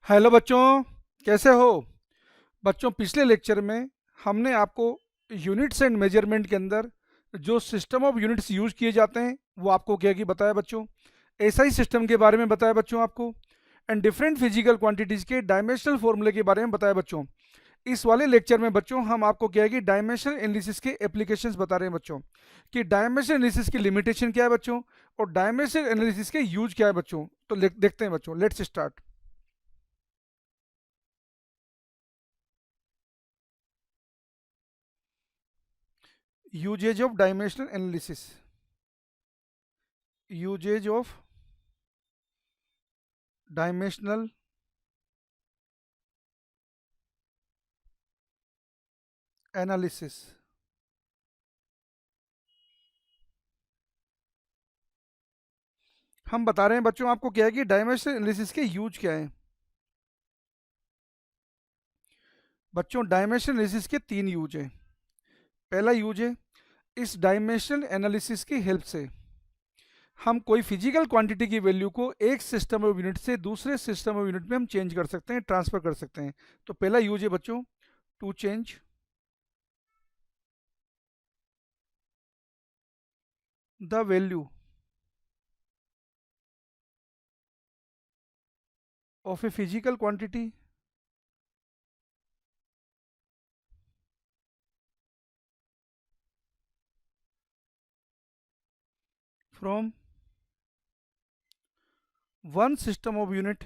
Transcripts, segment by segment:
Hello बच्चों, कैसे हो? बच्चों, पिछले लेक्चर में हमने आपको यूनिट्स एंड मेजरमेंट के अंदर जो सिस्टम ऑफ यूनिट्स यूज किए जाते हैं वो आपको क्या की बताया बच्चों। ऐसा ही सिस्टम के बारे में बताया बच्चों आपको। एंड डिफरेंट फिजिकल क्वांटिटीज के डायमेंशनल फॉर्मूले के बारे में बताया बच्चों। इस वाले लेक्चर में बच्चों हम आपको क्या है कि डायमेंशनल एनालिसिस के एप्लीकेशंस बता रहे हैं बच्चों, कि डायमेंशनल एनालिसिस की लिमिटेशन क्या है बच्चों, और डायमेंशनल एनालिसिस के यूज क्या है बच्चों। तो देखते हैं बच्चों, let's start. Uses of dimensional analysis. Uses of dimensional analysis. हम बता रहे हैं बच्चों आपको क्या है कि डायमेंशनल एनालिसिस के यूज क्या है। बच्चों, डायमेंशनल एनालिसिस के तीन यूज हैं। पहला यूज है, इस डायमेंशनल एनालिसिस की हेल्प से हम कोई फिजिकल क्वांटिटी की वैल्यू को एक सिस्टम ऑफ यूनिट से दूसरे सिस्टम ऑफ यूनिट में हम चेंज कर सकते हैं, ट्रांसफर कर सकते हैं। तो पहला यूज है बच्चों, to change the value of a physical quantity from one system of unit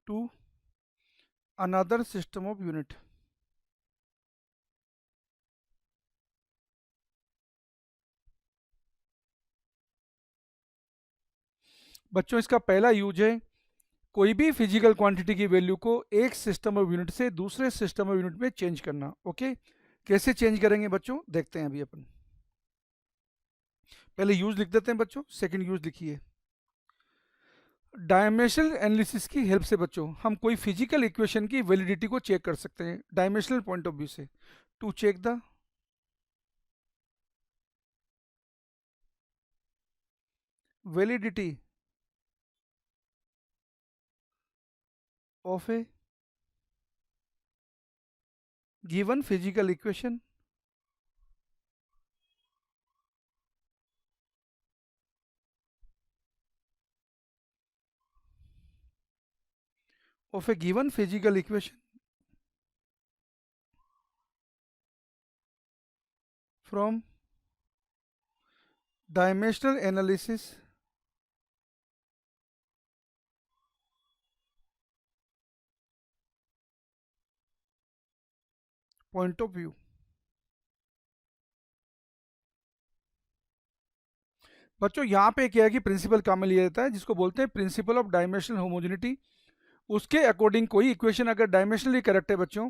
to another system of unit. बच्चों, इसका पहला यूज है, कोई भी फिजिकल क्वांटिटी की वैल्यू को एक सिस्टम ऑफ यूनिट से दूसरे सिस्टम ऑफ यूनिट में चेंज करना। ओके, कैसे चेंज करेंगे बच्चों, देखते हैं अभी अपन। पहले यूज लिख देते हैं बच्चों, सेकंड यूज लिखिए। डायमेंशनल एनालिसिस की हेल्प से बच्चों हम कोई फिजिकल इक्वेशन की वैलिडिटी को चेक कर सकते हैं डायमेंशनल पॉइंट ऑफ व्यू से। To check the validity of a given physical equation of a given physical equation from dimensional analysis point of view. बच्चों, यहाँ पे क्या है कि प्रिंसिपल काम में लिया जाता है जिसको बोलते हैं प्रिंसिपल ऑफ डायमेंशनल होमोजेनिटी। उसके अकॉर्डिंग कोई इक्वेशन अगर डायमेंशनली करेक्ट है बच्चों,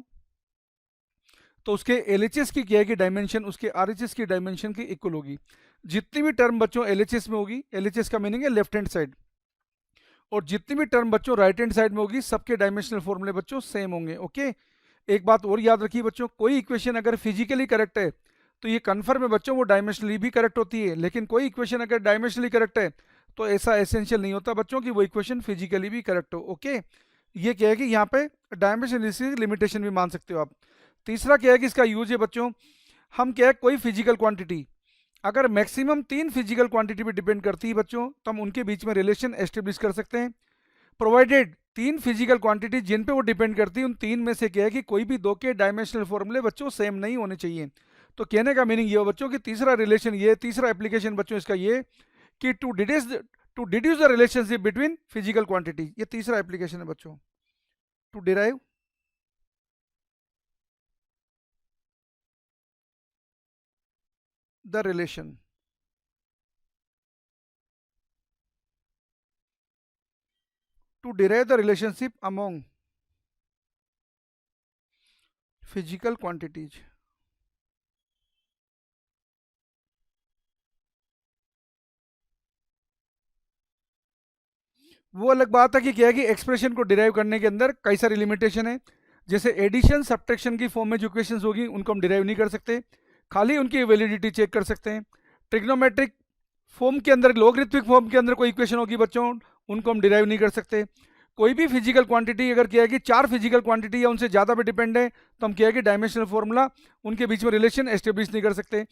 तो उसके एलएचएस की क्या है कि डायमेंशन उसके आरएचएस की डायमेंशन की इक्वल होगी। जितनी भी टर्म बच्चों एलएचएस में होगी, एलएचएस का मीनिंग है लेफ्ट हैंड साइड, और जितनी भी टर्म बच्चों राइट हैंड साइड में होगी, सबके डायमेंशनल फॉर्मूले बच्चों सेम होंगे। ओके, एक बात और याद रखिए बच्चों, कोई इक्वेशन अगर फिजिकली करेक्ट है तो ये कन्फर्म है बच्चों वो डायमेंशनली भी करेक्ट होती है, लेकिन कोई इक्वेशन अगर डायमेंशनली करेक्ट है तो ऐसा एसेंशियल नहीं होता बच्चों कि वो इक्वेशन फिजिकली भी करेक्ट हो। ओके, ये क्या है कि यहाँ पे डायमेंशन लिमिटेशन भी मान सकते हो आप। तीसरा क्या है कि इसका यूज है बच्चों, हम क्या है कोई फिजिकल क्वांटिटी अगर मैक्सिमम तीन फिजिकल क्वांटिटी पे डिपेंड करती है बच्चों, तो हम उनके बीच में रिलेशन एस्टेब्लिश कर सकते हैं, प्रोवाइडेड तीन फिजिकल क्वांटिटी जिन पे वो डिपेंड करती है उन तीन में से क्या है कि कोई भी दो के डायमेंशनल फॉर्मूले बच्चों सेम नहीं होने चाहिए। तो कहने का मीनिंग ये हो बच्चों कि तीसरा रिलेशन ये, तीसरा एप्लीकेशन बच्चों इसका ये, कि to deduce the relationship between physical quantity, ये तीसरा एप्लीकेशन है बच्चों, to derive the relation, to derive the relationship among physical quantities. वो अलग बात है कि क्या है कि एक्सप्रेशन को डिराइव करने के अंदर कई सारी लिमिटेशन है। जैसे एडिशन सब्ट्रैक्शन की फॉर्म में जो इक्वेशंस होगी उनको हम डिराइव नहीं कर सकते, खाली उनकी वैलिडिटी चेक कर सकते हैं। ट्रिग्नोमेट्रिक फॉर्म के अंदर, लॉगरिथमिक फॉर्म के अंदर कोई इक्वेशन होगी बच्चों, उनको हम डिराइव नहीं कर सकते। कोई भी फिजिकल क्वांटिटी अगर क्या है कि 4 फिजिकल क्वांटिटी या उनसे ज़्यादा पे डिपेंड है, तो हम क्या है कि डायमेंशनल फॉर्मूला उनके बीच में रिलेशन एस्टेब्लिश नहीं कर सकते।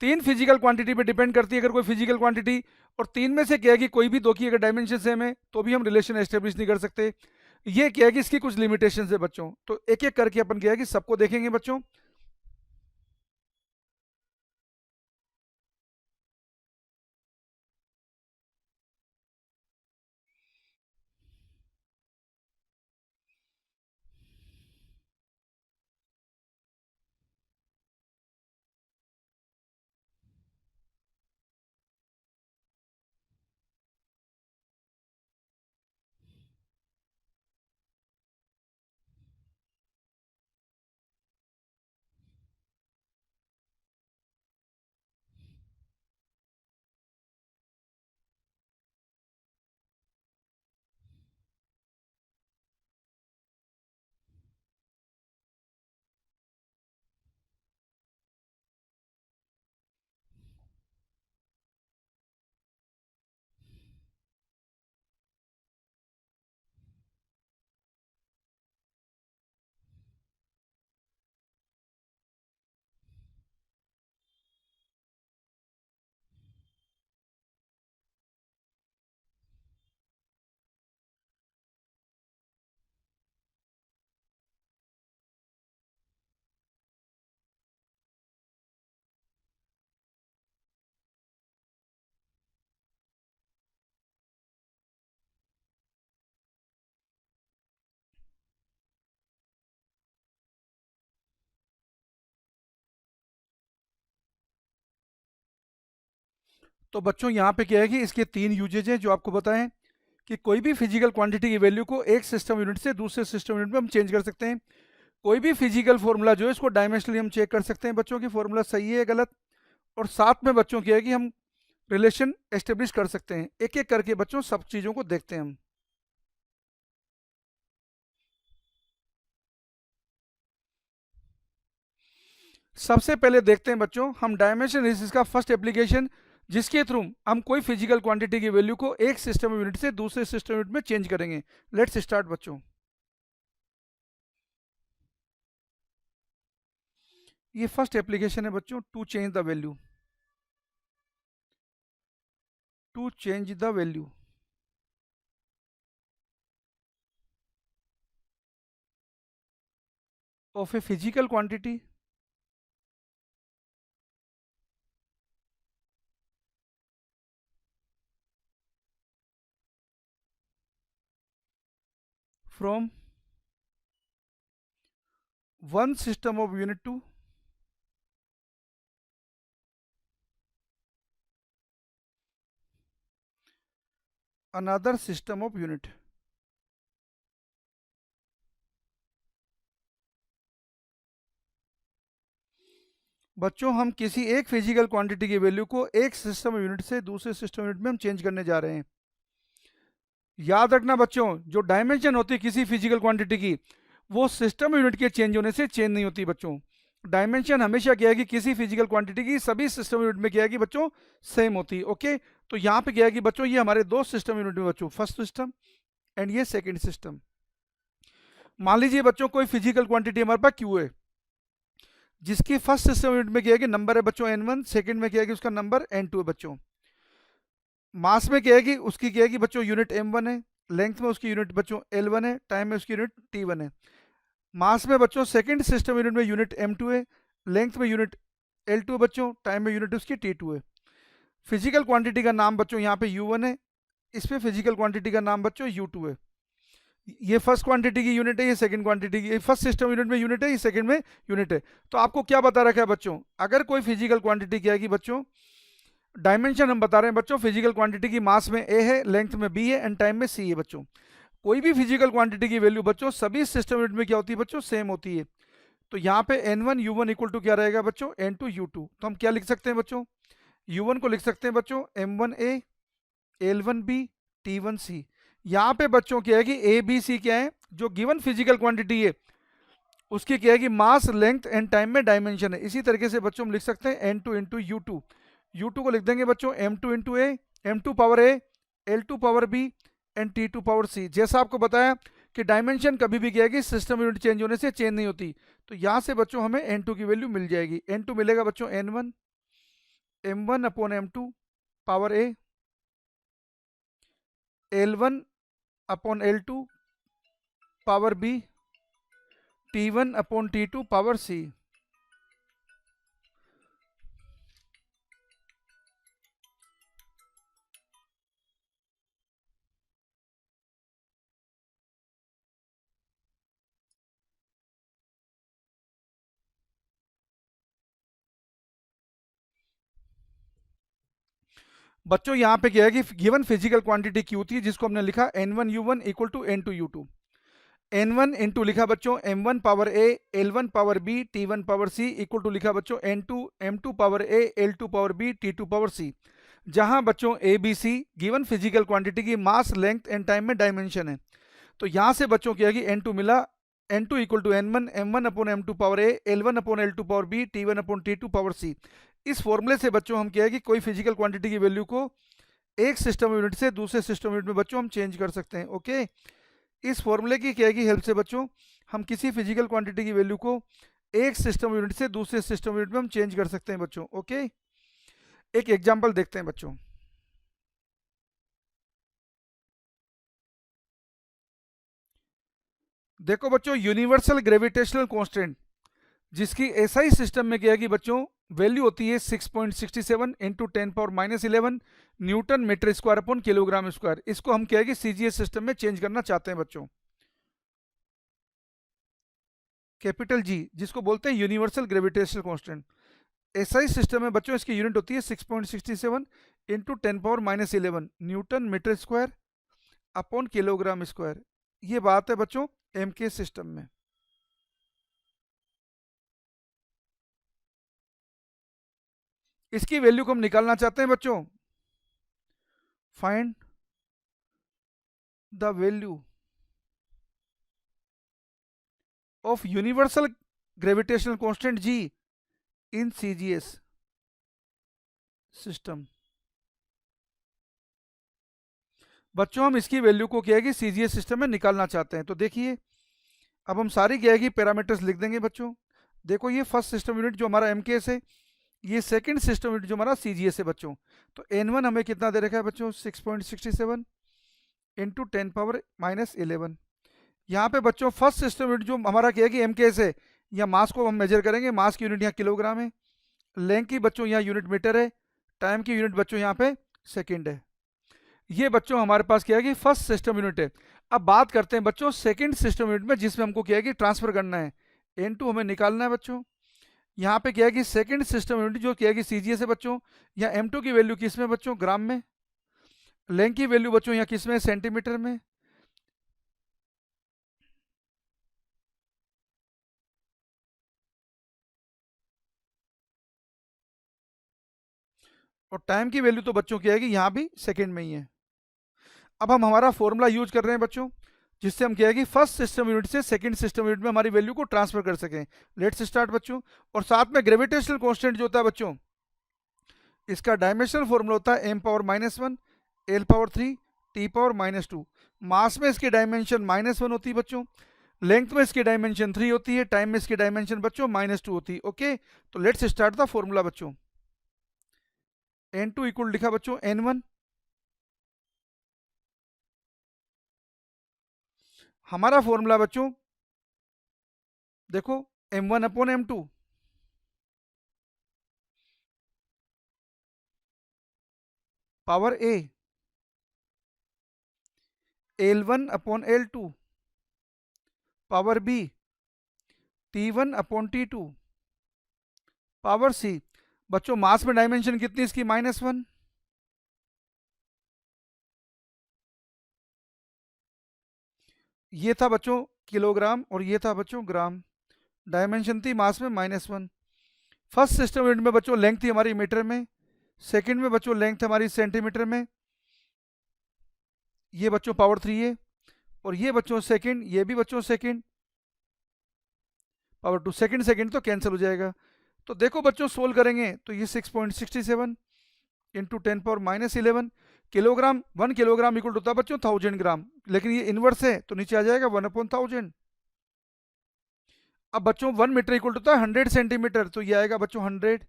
3 फिजिकल क्वांटिटी पे डिपेंड करती है अगर कोई फिजिकल क्वांटिटी, और 3 में से क्या है कि कोई भी 2 की अगर डायमेंशन सेम है तो भी हम रिलेशन एस्टेब्लिश नहीं कर सकते। ये क्या है कि इसकी कुछ लिमिटेशन है बच्चों, तो एक एक करके अपन क्या है कि सबको देखेंगे बच्चों। तो बच्चों यहाँ पे क्या है कि इसके 3 यूजेज हैं जो आपको बताएं, कि कोई भी फिजिकल क्वांटिटी की वैल्यू को एक सिस्टम यूनिट से दूसरे सिस्टम यूनिट में हम चेंज कर सकते हैं। कोई भी फिजिकल फॉर्मूला जो है इसको डायमेंशनली हम चेक कर सकते हैं बच्चों की फॉर्मूला सही है गलत, और साथ में बच्चों क्या है कि हम रिलेशन एस्टेब्लिश कर सकते हैं। एक एक करके बच्चों सब चीज़ों को देखते हैं हम। सबसे पहले देखते हैं बच्चों हम डायमेंशन एनालिसिस का फर्स्ट एप्लीकेशन, जिसके थ्रू हम कोई फिजिकल क्वांटिटी की वैल्यू को एक सिस्टम यूनिट से दूसरे सिस्टम यूनिट में चेंज करेंगे। लेट्स स्टार्ट बच्चों। ये फर्स्ट एप्लीकेशन है बच्चों, to change the value, to change the value of a physical quantity from one system of unit to another system of unit। बच्चों हम किसी एक फिजिकल क्वांटिटी की वैल्यू को एक सिस्टम यूनिट से दूसरे सिस्टम यूनिट में हम चेंज करने जा रहे हैं। याद रखना बच्चों, जो डायमेंशन होती है किसी फिजिकल क्वांटिटी की, वो सिस्टम यूनिट के चेंज होने से चेंज नहीं होती बच्चों। डायमेंशन हमेशा क्या है कि किसी फिजिकल क्वांटिटी की सभी सिस्टम यूनिट में क्या है कि बच्चों सेम होती है। ओके, तो यहाँ पे क्या है कि बच्चों ये हमारे दो सिस्टम यूनिट में बच्चों, फर्स्ट सिस्टम एंड ये सेकेंड सिस्टम। मान लीजिए बच्चों कोई फिजिकल क्वांटिटी हमारे पास क्यू है, जिसकी फर्स्ट सिस्टम यूनिट में क्या है कि नंबर है बच्चों n1, सेकंड में क्या है कि उसका नंबर n2 है बच्चों। मास में क्या है कि उसकी क्या है कि बच्चों यूनिट m1 है, लेंथ में उसकी यूनिट बच्चों l1 है, टाइम में उसकी यूनिट t1 है। मास में बच्चों सेकंड सिस्टम यूनिट में यूनिट m2 है, लेंथ में यूनिट l2 बच्चों, टाइम में यूनिट उसकी t2 है। फिजिकल क्वांटिटी का नाम बच्चों यहाँ पे u1 है, इस पे फिजिकल क्वांटिटी का नाम बच्चों u2 है। ये फर्स्ट क्वांटिटी की यूनिट है, ये सेकंड क्वांटिटी की, फर्स्ट सिस्टम यूनिट में यूनिट है, ये सेकंड में यूनिट है। तो आपको क्या बता रखा है बच्चों, अगर कोई फिजिकल क्वांटिटी क्या है कि बच्चों डायमेंशन हम बता रहे हैं बच्चों फिजिकल क्वांटिटी की, मास में a है, लेंथ में b है एंड टाइम में c है बच्चों। कोई भी फिजिकल क्वांटिटी की वैल्यू बच्चों सभी सिस्टम यूनिट में क्या होती है बच्चों, सेम होती है। तो यहाँ पे n1 u1 इक्वल टू क्या रहेगा बच्चों, n2 u2। तो हम क्या लिख सकते हैं बच्चों, u1 को लिख सकते हैं बच्चों m1a l1b t1c। यहाँ पे बच्चों क्या है कि a b c क्या है, जो गिवन फिजिकल क्वांटिटी है उसकी क्या है कि मास, लेंथ एंड टाइम में डायमेंशन है। इसी तरीके से बच्चों हम लिख सकते हैं N two into U two. U two को लिख देंगे बच्चों M two into A, M two power A, L two power B and T two power C. जैसा आपको बताया कि डायमेंशन कभी भी क्या है कि सिस्टम यूनिट चेंज होने से चेंज नहीं होती। तो यहाँ से बच्चों हमें एन टू की वैल्यू मिल जाएगी। एन टू मिलेगा बच्चों N one, M one upon M two power A, L one upon L two power B, T one upon T two power C. बच्चों यहाँ पे क्या है कि गिवन फिजिकल क्वांटिटी क्यू थी, जिसको हमने लिखा N1U1 equal to N2U2। N1 into लिखा बच्चों M1 power A, L1 power B, T1 power C equal to लिखा बच्चों N2 M2 power A, L2 power B, T2 power C। जहां बच्चों A B C given physical quantity की mass, length and time में dimension है। तो यहां से बच्चों क्या है कि N2 मिला, N2 equal to N1 M1 upon M2 power A, L1 upon L2 power B, T1 upon T2 power C। इस फॉर्मूले से बच्चों हम क्या है कि कोई फिजिकल क्वांटिटी की वैल्यू को एक सिस्टम यूनिट से दूसरे सिस्टम यूनिट में बच्चों हम चेंज कर सकते हैं। ओके, इस फॉर्मूले की क्या है कि हेल्प से बच्चों हम किसी फिजिकल क्वांटिटी की वैल्यू को एक सिस्टम यूनिट से दूसरे सिस्टम यूनिट में हम चेंज कर सकते हैं बच्चों। ओके, एक एग्जांपल देखते हैं बच्चों। देखो बच्चों, यूनिवर्सल ग्रेविटेशनल कांस्टेंट जिसकी एसआई सिस्टम में क्या है कि बच्चों वैल्यू होती है 6.67 into 10⁻11 newton metre square upon kilogram square. इसको हम क्या है कि सीजीएस सिस्टम में चेंज करना चाहते हैं बच्चों। कैपिटल जी, जिसको बोलते हैं universal gravitational constant. SI system में बच्चों इसकी यूनिट होती है 6.67 into 10⁻11 newton metre square upon kilogram square. ये बात है बच्चों एम के सिस्टम में। इसकी वैल्यू को हम निकालना चाहते हैं बच्चों। Find the value of universal gravitational constant ji in CGS system. बच्चों हम इसकी वैल्यू को क्या है कि सीजीएस सिस्टम में निकालना चाहते हैं। तो देखिए, अब हम सारी क्या है कि पैरामीटर्स लिख देंगे बच्चों। देखो, ये फर्स्ट सिस्टम यूनिट जो हमारा एमकेएस है, ये सेकंड सिस्टम यूनिट जो हमारा सीजीएस है बच्चों। तो N1 हमें कितना दे रखा है बच्चों 6.67 इंटू 10⁻11। यहाँ पे बच्चों फर्स्ट सिस्टम यूनिट जो हमारा क्या है कि एमकेएस है, या मास को हम मेजर करेंगे। मास की यूनिट यहाँ किलोग्राम है, लेंथ की बच्चों यहाँ यूनिट मीटर है, टाइम की यूनिट बच्चों यहाँ पे सेकेंड है। ये बच्चों हमारे पास क्या है कि फर्स्ट सिस्टम यूनिट है। अब बात करते हैं बच्चों सेकंड सिस्टम यूनिट में, जिसमें हमको क्या है कि ट्रांसफर करना है। N2 हमें निकालना है बच्चों। यहाँ पे क्या है कि सेकंड सिस्टम यूनिट जो क्या है कि सीजीएस है बच्चों, या M2 की वैल्यू किस में बच्चों, ग्राम में। लेंथ की वैल्यू बच्चों यहाँ किस में, सेंटीमीटर में। और टाइम की वैल्यू तो बच्चों क्या है कि यहाँ भी सेकंड में ही है। अब हम हमारा फॉर्मूला यूज कर रहे हैं बच्चों, जिससे हम क्या है कि फर्स्ट सिस्टम यूनिट से सेकंड सिस्टम यूनिट में हमारी वैल्यू को ट्रांसफर कर सकें। लेट्स स्टार्ट बच्चों। और साथ में ग्रेविटेशनल कांस्टेंट जो होता है बच्चों, इसका डायमेंशनल फॉर्मूला होता है m⁻⁻1 l⁻3 t⁻⁻2। मास में इसकी डायमेंशन -1 होती है बच्चों, लेंथ में इसकी डायमेंशन 3 होती है, टाइम में इसकी डायमेंशन बच्चों -2 होती है। ओके, तो लेट्स स्टार्ट द फॉर्मूला बच्चों। N2 इक्वल लिखा बच्चों N1, हमारा फॉर्मूला बच्चों देखो M1 upon M2 power A, L1 upon L2 power B, T1 upon T2 power C। बच्चों मास में डायमेंशन कितनी इसकी, -1। ये था बच्चों किलोग्राम और ये था बच्चों ग्राम। डायमेंशन थी मास में -1। फर्स्ट सिस्टम यूनिट में बच्चों लेंथ थी हमारी मीटर में, सेकंड में बच्चों लेंथ हमारी सेंटीमीटर में, ये बच्चों पावर 3 है। और ये बच्चों सेकंड, ये भी बच्चों सेकंड। पावर टू सेकंड तो कैंसिल हो जाएगा। तो देखो बच्चों सोल्व करेंगे तो ये 6.67 इंटू 10⁻11 किलोग्राम, 1 किलोग्राम इक्वल होता है बच्चों 1000 ग्राम, लेकिन ये इनवर्स है तो नीचे आ जाएगा 1/1000। अब बच्चों 1 मीटर इक्वल होता है 100 सेंटीमीटर, तो ये आएगा बच्चों 100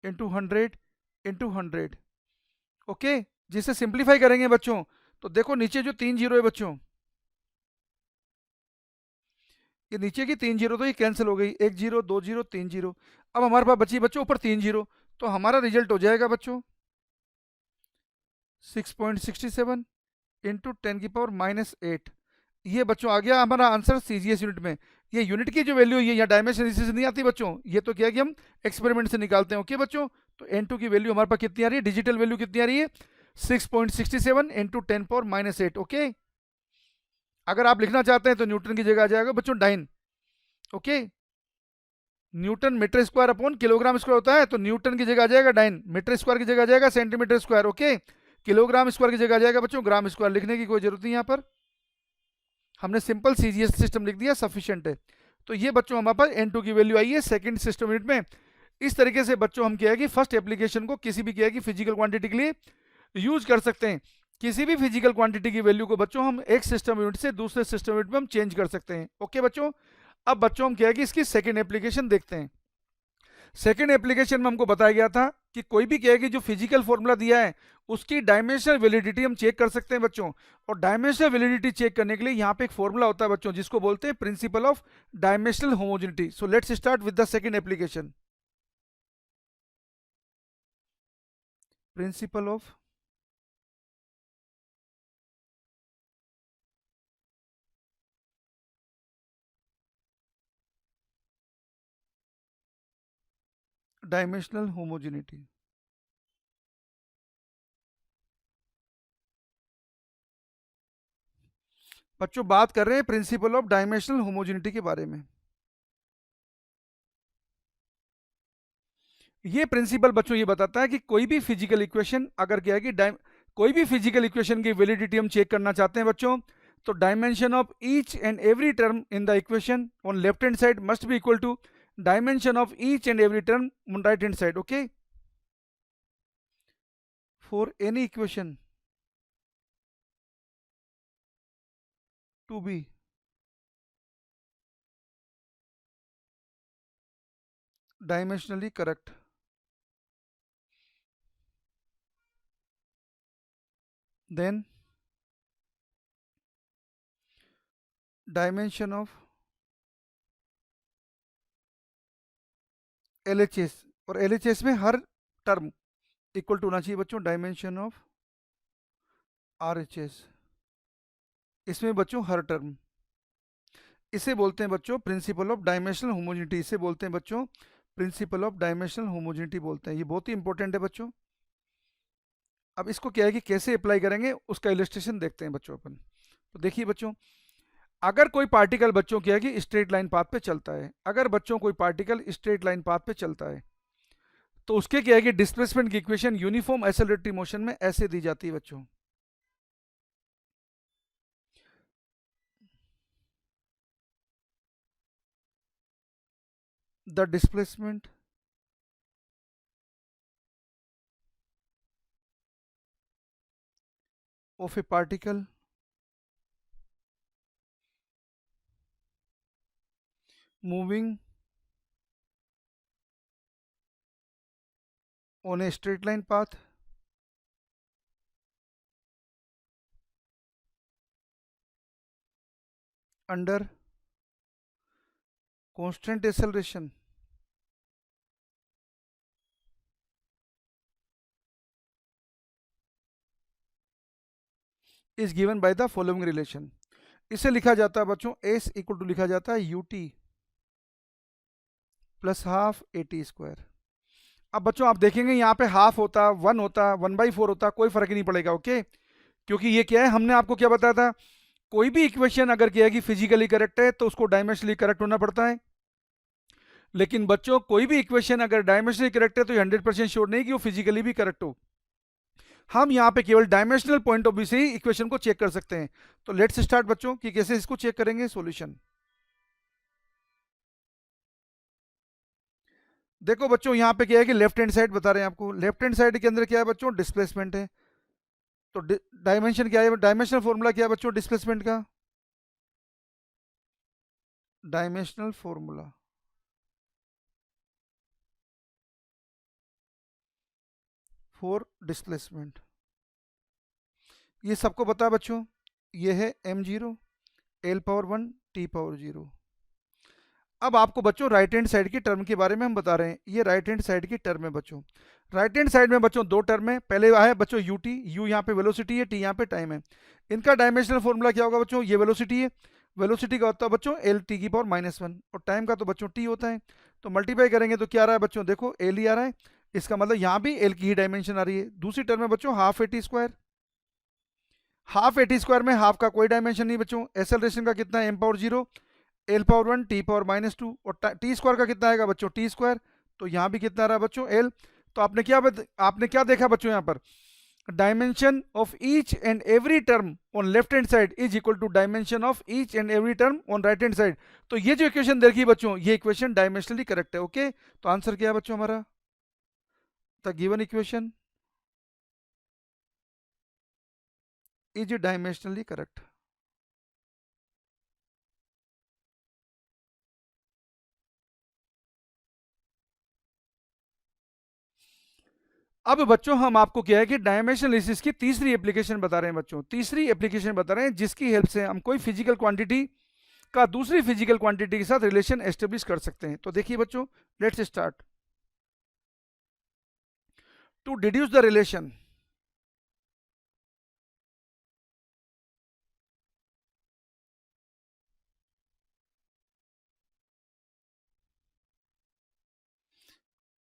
इंटू 100 इंटू 100। ओके, जिसे सिंप्लीफाई करेंगे बच्चों तो देखो नीचे जो 3 जीरो है बच्चों, ये नीचे की 3 जीरो तो ये कैंसिल हो गई, 1 जीरो 2 जीरो 3 जीरो। अब हमारे पास बची बच्चों ऊपर 3 जीरो, तो हमारा रिजल्ट हो जाएगा बच्चों 6.67 इंटू 10⁻8। ये बच्चों आ गया हमारा आंसर सीजीएस यूनिट में। ये यूनिट की जो वैल्यू है ये यहाँ डायमेंशन से नहीं आती बच्चों, ये तो क्या है कि हम एक्सपेरिमेंट से निकालते हैं। ओके बच्चों, तो n2 की वैल्यू हमारे पास कितनी आ रही है, डिजिटल वैल्यू कितनी आ रही है 6.67 इंटू 10⁻8। ओके, अगर आप लिखना चाहते हैं तो न्यूटन की जगह आ जाएगा बच्चों dyne. Okay, newton metre square upon kilogram square होता है, तो न्यूटन की जगह आ जाएगा डाइन, मीटर स्क्वायर की जगह आ जाएगा centimetre square. Okay, kilogram square की जगह आ जाएगा बच्चों ग्राम स्क्वायर, लिखने की कोई जरूरत नहीं यहाँ पर, हमने सिंपल सीजीएस सिस्टम लिख दिया, सफिशिएंट है। तो ये बच्चों हमारे पास n2 की वैल्यू आई है सेकंड सिस्टम यूनिट में। इस तरीके से बच्चों हम क्या है कि फर्स्ट एप्लीकेशन को किसी भी क्या है कि फिजिकल क्वांटिटी के लिए यूज कर सकते हैं। किसी भी फिजिकल क्वांटिटी की वैल्यू को बच्चों हम एक सिस्टम यूनिट से दूसरे सिस्टम यूनिट में हम चेंज कर सकते हैं। ओके बच्चों, अब बच्चों हम क्या है कि इसकी सेकंड एप्लीकेशन देखते हैं। सेकंड एप्लीकेशन में हमको बताया गया था कि कोई भी क्या है कि जो फिजिकल फॉर्मूला दिया है उसकी डायमेंशनल वैलिडिटी हम चेक कर सकते हैं बच्चों। और डायमेंशनल वैलिडिटी चेक करने के लिए यहाँ पे एक फॉर्मूला होता है बच्चों जिसको बोलते हैं principle of dimensional homogeneity. So let's start with the second application, principle of dimensional homogeneity. बच्चों बात कर रहे हैं प्रिंसिपल ऑफ डायमेंशनल होमोजेनिटी के बारे में। ये प्रिंसिपल बच्चों ये बताता है कि कोई भी फिजिकल इक्वेशन अगर क्या है कि कोई भी फिजिकल इक्वेशन की वैलिडिटी हम चेक करना चाहते हैं बच्चों, तो dimension of each and every term in the equation on left hand side must be equal to dimension of each and every term on right hand side. Okay, for any equation to be dimensionally correct, then dimension of LHS, और LHS में हर term equal to होना चाहिए बच्चों dimension of RHS, इसमें बच्चों हर term, इसे बोलते हैं बच्चों प्रिंसिपल ऑफ डायमेंशनल होमोजेनिटी। इसे बोलते हैं बच्चों प्रिंसिपल ऑफ डायमेंशनल होमोजेनिटी बोलते हैं। ये बहुत ही इंपॉर्टेंट है बच्चों। अब इसको क्या है कि कैसे अप्लाई करेंगे उसका इलस्ट्रेशन देखते हैं बच्चों अपन। तो देखिए बच्चों, अगर कोई पार्टिकल बच्चों क्या है कि स्ट्रेट लाइन पाथ पे चलता है, अगर बच्चों कोई पार्टिकल स्ट्रेट लाइन पाथ पे चलता है तो उसके क्या है कि डिस्प्लेसमेंट की इक्वेशन यूनिफॉर्म एक्सेलरेटरी मोशन में ऐसे दी जाती है बच्चों। The displacement of A particle moving on a straight line path under constant acceleration is given by the following relation। इसे लिखा जाता है बच्चों s इक्वल टू लिखा जाता है ut plus half at square. अब बच्चों आप देखेंगे यहाँ पे हाफ होता, 1 होता, 1/4 होता, कोई फर्क नहीं पड़ेगा। ओके, क्योंकि ये क्या है, हमने आपको क्या बताया था, कोई भी इक्वेशन अगर क्या है कि फिजिकली करेक्ट है तो उसको डायमेंशनली करेक्ट होना पड़ता है। लेकिन बच्चों कोई भी इक्वेशन अगर डायमेंशनली करेक्ट है तो 100% श्योर नहीं कि वो फिजिकली भी करेक्ट हो। हम यहाँ पे केवल डायमेंशनल पॉइंट ऑफ व्यू से ही इक्वेशन को चेक कर सकते हैं। तो लेट्स स्टार्ट बच्चों कि कैसे इसको चेक करेंगे सॉल्यूशन। देखो बच्चों यहाँ पे क्या है कि लेफ्ट हैंड साइड बता रहे हैं आपको, लेफ्ट हैंड साइड के अंदर क्या है बच्चों, डिस्प्लेसमेंट है। तो डायमेंशन क्या है, डायमेंशनल फॉर्मूला क्या है बच्चों डिस्प्लेसमेंट का, डायमेंशनल फॉर्मूला फॉर डिस्प्लेसमेंट, ये सबको पता है बच्चों, ये है m0 l⁻1 t⁻0। अब आपको बच्चों राइट हैंड साइड की टर्म के बारे में हम बता रहे हैं, ये राइट हैंड साइड की टर्म है बच्चों। राइट हैंड साइड में बच्चों दो टर्म है, पहले है बच्चों ut, u यहाँ पे वेलोसिटी है, t यहाँ पे टाइम है। इनका डायमेंशनल फॉर्मूला क्या होगा बच्चों, ये वेलोसिटी है, वेलोसिटी का होता है बच्चों l⁻⁻1 और टाइम का तो बच्चों t होता है। तो मल्टीप्लाई करेंगे तो क्या आ रहा है बच्चों, देखो l ही आ रहा है, इसका मतलब यहाँ भी l की ही डायमेंशन आ रही है। दूसरी टर्म है बच्चों half A T square, half A T square में हाफ का कोई डायमेंशन नहीं बच्चों, एक्सेलरेशन का कितना है m⁻0 l⁻1 t⁻−2 और टी स्क्वायर का कितना आएगा बच्चों t स्क्वायर, तो यहाँ भी कितना रहा बच्चों l। तो आपने क्या देखा बच्चों यहाँ पर, dimension of each and every term on left hand side is equal to dimension of each and every term on right hand side. तो ये जो इक्वेशन देखी बच्चों, ये इक्वेशन डायमेंशनली करेक्ट है। ओके, तो आंसर क्या है बच्चों हमारा, the given equation is dimensionally correct. अब बच्चों हम आपको क्या है कि डायमेंशनल एनालिसिस की तीसरी एप्लीकेशन बता रहे हैं बच्चों, तीसरी एप्लीकेशन बता रहे हैं जिसकी हेल्प से हम कोई फिजिकल क्वांटिटी का दूसरी फिजिकल क्वांटिटी के साथ रिलेशन एस्टेब्लिश कर सकते हैं। तो देखिए बच्चों, let's start. To deduce the relation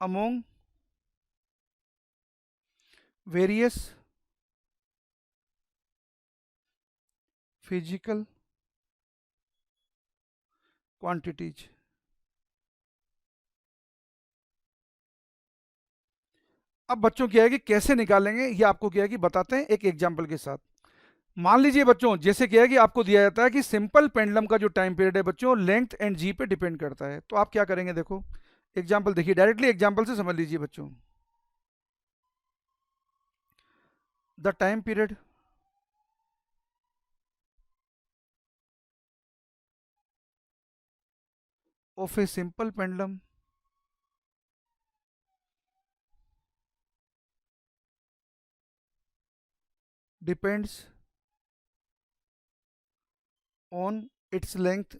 among various physical quantities। अब बच्चों क्या है कि कैसे निकालेंगे ये आपको क्या है कि बताते हैं एक एग्जांपल के साथ। मान लीजिए बच्चों, जैसे क्या है कि आपको दिया जाता है कि सिंपल पेंडुलम का जो टाइम पीरियड है बच्चों लेंथ एंड जी पे डिपेंड करता है। तो आप क्या करेंगे, देखो एग्जांपल देखिए, डायरेक्टली एग्जांपल से समझ लीजिए बच्चों। The time period of a simple pendulum depends on its length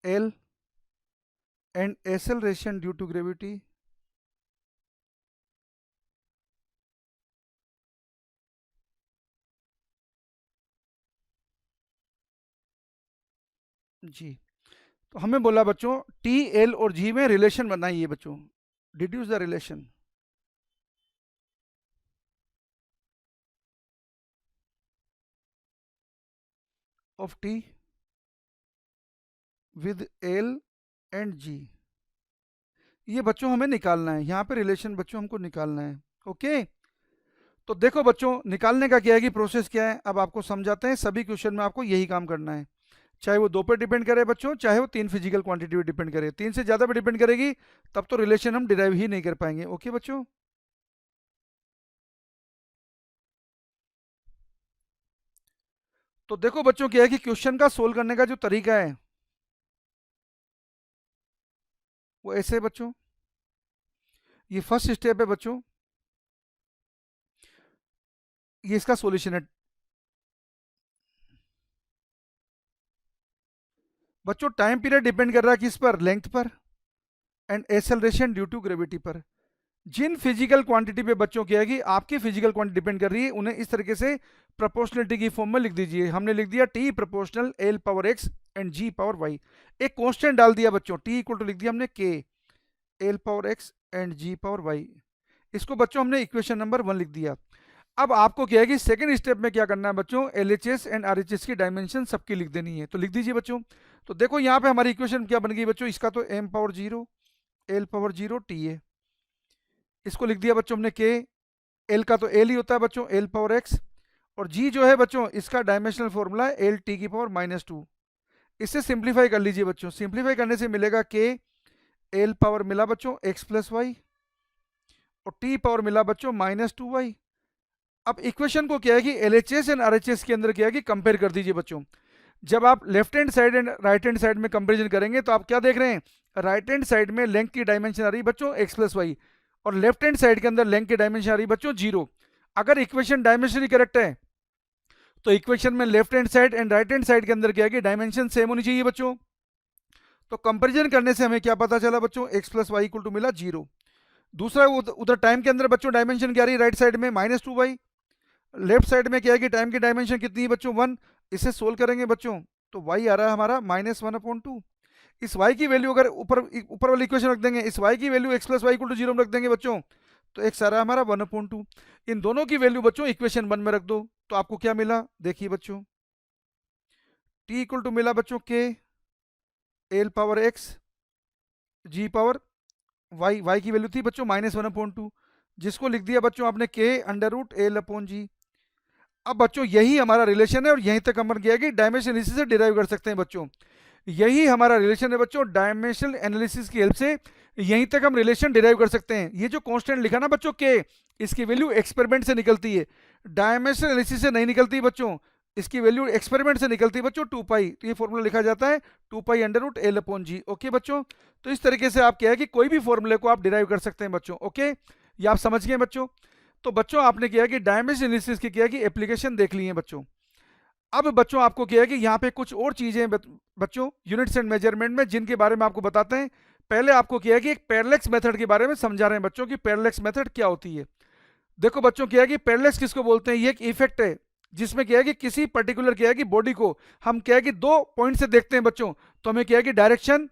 L and acceleration due to gravity G। तो हमें बोला बच्चों T, L और G में रिलेशन बनाइए बच्चों, deduce the relation of T with L and G। ये बच्चों हमें निकालना है, यहाँ पे रिलेशन बच्चों हमको निकालना है। ओके, तो देखो बच्चों निकालने का क्या है कि प्रोसेस क्या है, अब आपको समझाते हैं। सभी क्वेश्चन में आपको यही काम करना है, चाहे वो दो पे डिपेंड करे बच्चों, चाहे वो तीन फिजिकल क्वांटिटी पे डिपेंड करे। तीन से ज्यादा पे डिपेंड करेगी तब तो रिलेशन हम डिराइव ही नहीं कर पाएंगे। ओके बच्चों, तो देखो बच्चों क्या है कि क्वेश्चन का सोल्व करने का जो तरीका है वो ऐसे है बच्चों। ये फर्स्ट स्टेप है बच्चों, ये इसका सॉल्यूशन है बच्चों। टाइम पीरियड डिपेंड कर रहा है किस पर, लेंथ पर, and acceleration due to gravity पर। जिन फिजिकल क्वांटिटी पे बच्चों क्या है कि आपकी फिजिकल क्वांटिटी डिपेंड कर रही है, उन्हें इस तरीके से प्रोपोर्शनलिटी की फॉर्म में लिख दीजिए। हमने लिख दिया T proportional L power X and G power Y. एक कांस्टेंट डाल दिया बच्चों, टी इक्वल टू लिख दिया हमने K L power X and G power Y. इसको बच्चों हमने इक्वेशन नंबर 1 लिख दिया। अब आपको क्या है कि सेकंड स्टेप में क्या करना है बच्चों, एलएचएस एंड आरएचएस की डायमेंशन सबकी लिख देनी है। तो लिख दीजिए बच्चों। तो देखो यहाँ पे हमारी इक्वेशन क्या बन गई बच्चों, इसका तो m power 0 l power 0 t है, इसको लिख दिया बच्चों हमने के, l का तो l ही होता है बच्चों, l पावर x, और g जो है बच्चों इसका डायमेंशनल फॉर्मूला है l t की पावर -2। इससे सिंप्लीफाई कर लीजिए बच्चों, सिंप्लीफाई करने से मिलेगा के एल पावर मिला बच्चों एक्स प्लस वाई, और टी पावर मिला बच्चों -2y। अब इक्वेशन को क्या है कि एलएचएस एंड आरएचएस के अंदर क्या है कि कंपेयर कर दीजिए बच्चों। जब आप left hand side and right hand side में कंपेरिजन करेंगे तो आप क्या देख रहे हैं, राइट हैंड साइड में लेंथ की डायमेंशन आ रही है बच्चों एक्स प्लस वाई, और लेफ्ट हैंड साइड के अंदर लेंथ की डायमेंशन आ रही है बच्चों 0। अगर इक्वेशन डायमेंशनली करेक्ट है तो इक्वेशन में left hand side and right hand side के अंदर क्या है कि डायमेंशन सेम होनी चाहिए बच्चों। तो कंपेरिजन करने से हमें क्या पता चला बच्चों, X plus Y equal to मिला 0। दूसरा उधर टाइम के अंदर बच्चों डायमेंशन क्या रही है, राइट साइड में -2y, लेफ्ट साइड में क्या है कि टाइम की डायमेंशन कितनी है बच्चों 1। इसे सोल्व करेंगे बच्चों तो y आ रहा है हमारा -1/2। इस y की वैल्यू अगर ऊपर वाली इक्वेशन रख देंगे, इस y की value x plus Y equal to 0 में रख देंगे बच्चों, तो x आ रहा है हमारा 1/2। इन दोनों की वैल्यू बच्चों इक्वेशन 1 में रख दो तो आपको क्या मिला, देखिए बच्चों t इक्वल टू मिला बच्चों k L power x g power y की वैल्यू थी बच्चों -1/2, जिसको लिख दिया बच्चों आपने k √L/g। अब बच्चों यही हमारा रिलेशन है और यहीं तक हम गया कि डायमेंशन एनालिसिस से डिराइव कर सकते हैं बच्चों। यही हमारा रिलेशन है बच्चों, डायमेंशनल एनालिसिस की हेल्प से यहीं तक हम रिलेशन डिराइव कर सकते हैं। ये जो कांस्टेंट लिखा ना बच्चों के, इसकी वैल्यू एक्सपेरिमेंट से निकलती है, डायमेंशनल एनालिसिस से नहीं निकलती बच्चों। इसकी वैल्यू एक्सपेरिमेंट से निकलती है बच्चों 2 पाई, तो ये फॉर्मूला लिखा जाता है 2 पाई √L/g। ओके बच्चों, तो इस तरीके से आप क्या है कि कोई भी फॉर्मूले को आप डिराइव कर सकते हैं बच्चों। ओके, ये आप समझ गए बच्चों। तो बच्चों आपने किया कि डायमेंशन एनालिसिस की किया कि एप्लीकेशन देख ली है बच्चों। अब बच्चों आपको क्या है कि यहाँ पे कुछ और चीजें बच्चों यूनिट्स एंड मेजरमेंट में जिनके बारे में आपको बताते हैं। पहले आपको क्या है कि एक पैरेलैक्स मेथड के बारे में समझा रहे हैं बच्चों की पैरेलैक्स मेथड क्या होती है। देखो बच्चों क्या है कि पैरेलैक्स किसको बोलते हैं, ये एक इफेक्ट है जिसमें क्या है कि किसी पर्टिकुलर क्या है कि बॉडी को हम क्या है कि दो पॉइंट से देखते हैं बच्चों, तो हमें क्या है कि डायरेक्शन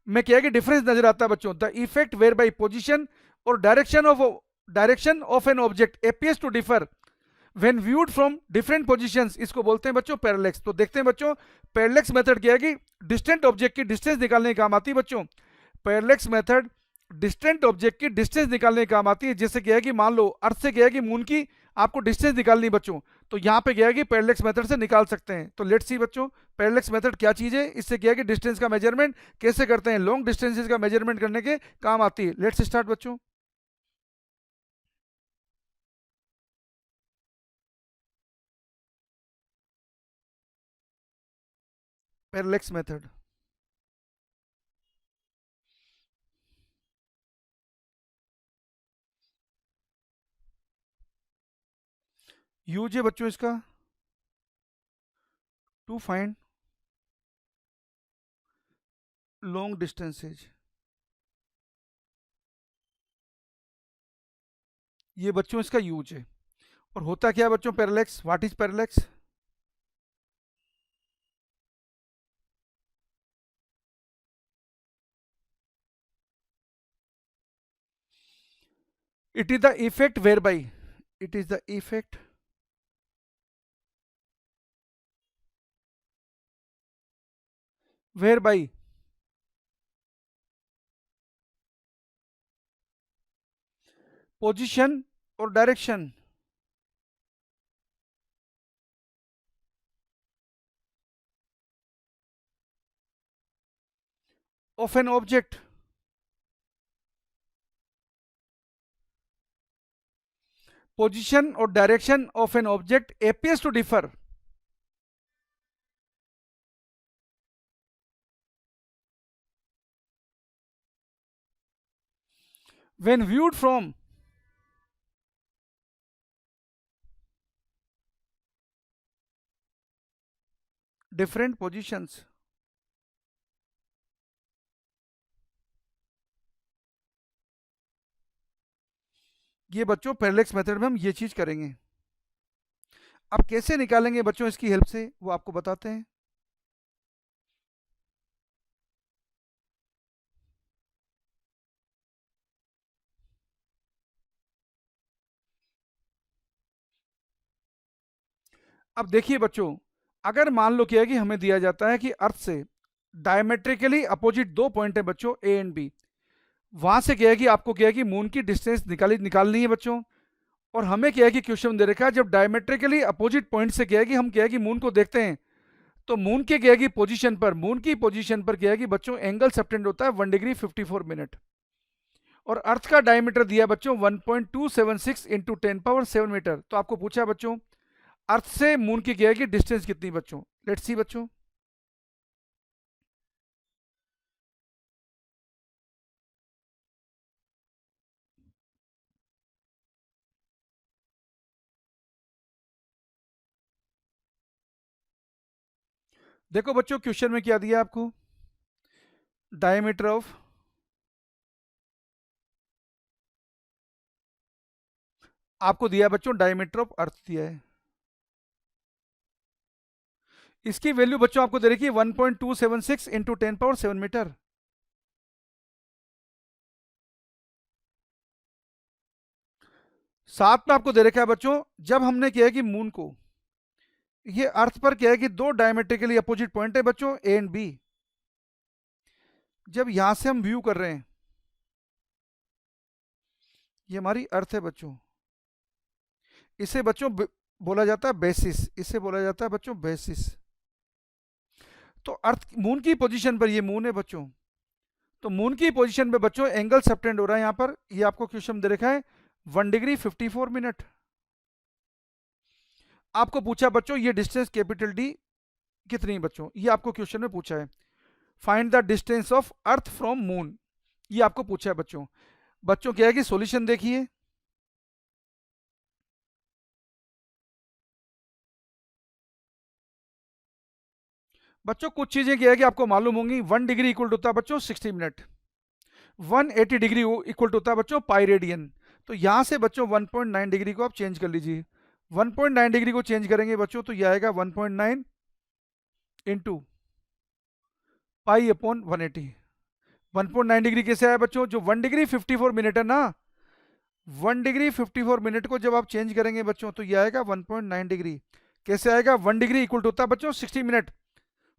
में क्या है कि डिफरेंस नजर आता है बच्चों। The effect whereby position और direction of an object appears to differ when viewed from different positions, इसको बोलते हैं बच्चों पैरेलैक्स। तो देखते हैं बच्चों पैरेलैक्स मेथड क्या है कि डिस्टेंट ऑब्जेक्ट की डिस्टेंस निकालने के काम आती है बच्चों। पैरेलैक्स मेथड डिस्टेंट ऑब्जेक्ट की डिस्टेंस निकालने के काम आती है। जैसे क्या है कि मान लो अर्थ से क्या है कि मून की आपको डिस्टेंस निकालनी बच्चों, तो यहाँ पे क्या है कि पैरेलैक्स मेथड से निकाल सकते हैं। तो लेट्स सी बच्चों पैरेलैक्स मेथड क्या चीज है, इससे क्या है कि डिस्टेंस का मेजरमेंट कैसे करते हैं, लॉन्ग डिस्टेंसेज का मेजरमेंट करने के काम आती है। लेट्स स्टार्ट बच्चों। पैरेलैक्स मेथड यूज है बच्चों इसका टू फाइंड लॉन्ग डिस्टेंसेज। ये बच्चों इसका यूज है। और होता क्या है बच्चों parallax, what is parallax? It is the effect whereby it is the effect whereby position or direction of an object position or direction of an object appears to differ when viewed from different positions। ये बच्चों parallax method में हम ये चीज करेंगे। अब कैसे निकालेंगे बच्चों इसकी हेल्प से, वो आपको बताते हैं। अब देखिए बच्चों, अगर मान लो क्या है कि हमें दिया जाता है कि अर्थ से डायमेट्रिकली अपोजिट दो पॉइंट है बच्चों ए एंड बी, वहां से क्या है कि आपको क्या है कि मून की डिस्टेंस निकालनी है बच्चों। और हमें क्या है कि क्वेश्चन दे रखा है जब डायमेट्रिकली अपोजिट पॉइंट से क्या है कि हम क्या है कि मून को देखते हैं, तो मून के क्या है कि पोजीशन पर, मून की पोजीशन पर क्या है कि बच्चों एंगल सबटेंड होता है 1 डिग्री 54 मिनट, और अर्थ का डायमीटर दिया बच्चों 1.276 इंटू 10⁻7 मीटर। तो आपको पूछा है बच्चों अर्थ से मून की क्या है कि डिस्टेंस कितनी बच्चों, लेट्स सी बच्चों। देखो बच्चों क्वेश्चन में क्या दिया आपको, डायमीटर ऑफ, आपको दिया बच्चों डायमीटर ऑफ अर्थ दिया है, इसकी वैल्यू बच्चों आपको दे रखी है 1.276 इंटू 10⁻7 मीटर। साथ में आपको दे रखा है बच्चों जब हमने किया है कि मून को, ये अर्थ पर क्या है कि दो डायमेट्रिकली अपोजिट पॉइंट है बच्चों ए एंड बी, जब यहां से हम व्यू कर रहे हैं, ये हमारी अर्थ है बच्चों, इसे बच्चों बोला जाता है बेसिस, इसे बोला जाता है बच्चों बेसिस। तो अर्थ मून की पोजीशन पर, ये मून है बच्चों, तो मून की पोजीशन पे बच्चों एंगल सबटेंड हो रहा है यहां पर, ये आपको क्वेश्चन दे रखा है 1 डिग्री 54 मिनट। आपको पूछा बच्चों ये डिस्टेंस कैपिटल डी कितनी बच्चों, ये आपको क्वेश्चन में पूछा है, find the distance of earth from moon, ये आपको पूछा है बच्चों। बच्चों क्या है कि सॉल्यूशन देखिए, बच्चों कुछ चीजें क्या है कि आपको मालूम होंगी, 1 डिग्री इक्वल होता है बच्चों 60 मिनट, 180 डिग्री इक्वल होता है बच्चों पाई रेडियन। तो यहां से बच्चों 1.9 डिग्री को आप चेंज कर लीजिए, 1.9 डिग्री को चेंज करेंगे बच्चों तो यह आएगा 1.9 इंटू पाई अपॉन 180। 1.9 डिग्री कैसे आया बच्चों, जो 1 डिग्री 54 मिनट है ना, 1 डिग्री 54 मिनट को जब आप चेंज करेंगे बच्चों तो यह आएगा 1.9 डिग्री। कैसे आएगा, 1 डिग्री इक्वल होता है बच्चों 60 minute,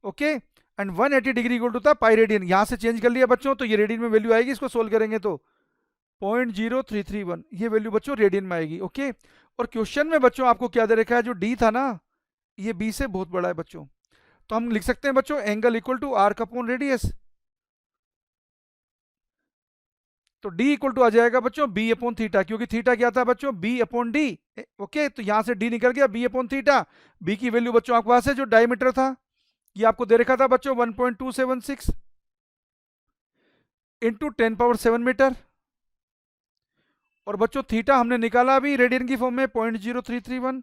okay, and 180 degree equal होता है पाई रेडियन। यहां से चेंज कर लिया बच्चों तो ये रेडियन में वैल्यू आएगी, इसको सोल्व करेंगे तो 0.0331 ये वैल्यू बच्चों रेडियन में आएगी, ओके। और क्वेश्चन में बच्चों आपको क्या दे रखा है, जो डी था ना ये बी से बहुत बड़ा है बच्चों, तो हम लिख सकते हैं बच्चों angle equal to arc upon radius, तो डी इक्वल टू आ जाएगा बच्चों बी अपॉन थीटा, क्योंकि थीटा क्या था बच्चों बी अपॉन डी, ओके। तो यहां से डी निकल गया बी अपॉन थीटा, बी की वैल्यू बच्चों आपके पास है जो डायमीटर था ये आपको दे रखा था बच्चों 1.276 इंटू 10⁻7 मीटर, और बच्चों थीटा हमने निकाला अभी रेडियन की फॉर्म में 0.0331।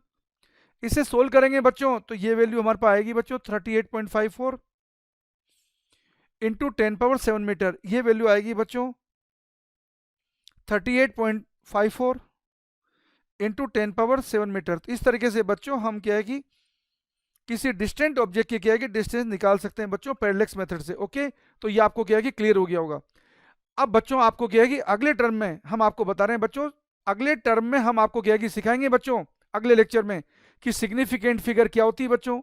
इसे सोल्व करेंगे बच्चों तो ये वैल्यू हमारे पास आएगी बच्चों 38.54 इंटू 10⁻7 मीटर, ये वैल्यू आएगी बच्चों 38.54 इंटू 10⁻7 मीटर। तो इस तरीके से बच्चों हम क्या है कि किसी डिस्टेंट ऑब्जेक्ट की क्या है कि डिस्टेंस निकाल सकते हैं बच्चों पैरेलैक्स मेथड से, ओके। तो ये आपको क्या है कि क्लियर हो गया होगा। अब बच्चों आपको क्या है कि अगले टर्म में हम आपको बता रहे हैं बच्चों, अगले टर्म में हम आपको क्या है कि सिखाएंगे बच्चों अगले लेक्चर में कि सिग्निफिकेंट फिगर क्या होती है बच्चों,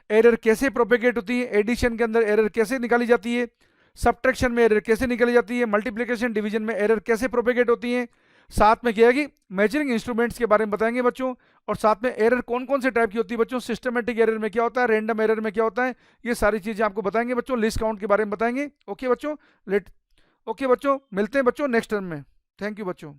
एरर कैसे प्रोपेगेट होती है, एडिशन के अंदर एरर कैसे निकाली जाती है, सब्ट्रैक्शन में एरर कैसे निकाली जाती है, मल्टीप्लिकेशन डिवीजन में एरर कैसे प्रोपेगेट होती है, साथ में क्या है कि मेजरिंग इंस्ट्रूमेंट्स के बारे में बताएंगे बच्चों, और साथ में एरर कौन कौन से टाइप की होती है बच्चों, सिस्टमेटिक एरर में क्या होता है, रैंडम एरर में क्या होता है, ये सारी चीजें आपको बताएंगे बच्चों, लिस्ट काउंट के बारे में बताएंगे, ओके बच्चों। लेट ओके बच्चों, मिलते हैं बच्चों नेक्स्ट टर्म में, थैंक यू बच्चों।